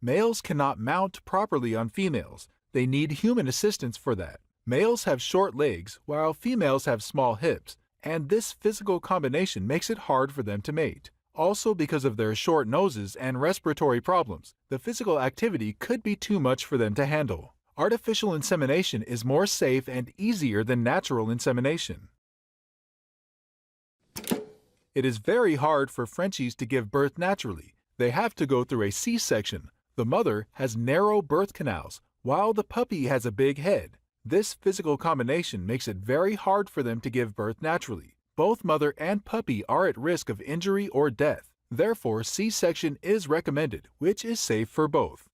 Males cannot mount properly on females. They need human assistance for that. Males have short legs while females have small hips, and this physical combination makes it hard for them to mate. Also, because of their short noses and respiratory problems, the physical activity could be too much for them to handle. Artificial insemination is more safe and easier than natural insemination. It is very hard for Frenchies to give birth naturally. They have to go through a C-section. The mother has narrow birth canals, while the puppy has a big head. This physical combination makes it very hard for them to give birth naturally. Both mother and puppy are at risk of injury or death. Therefore, C-section is recommended, which is safe for both.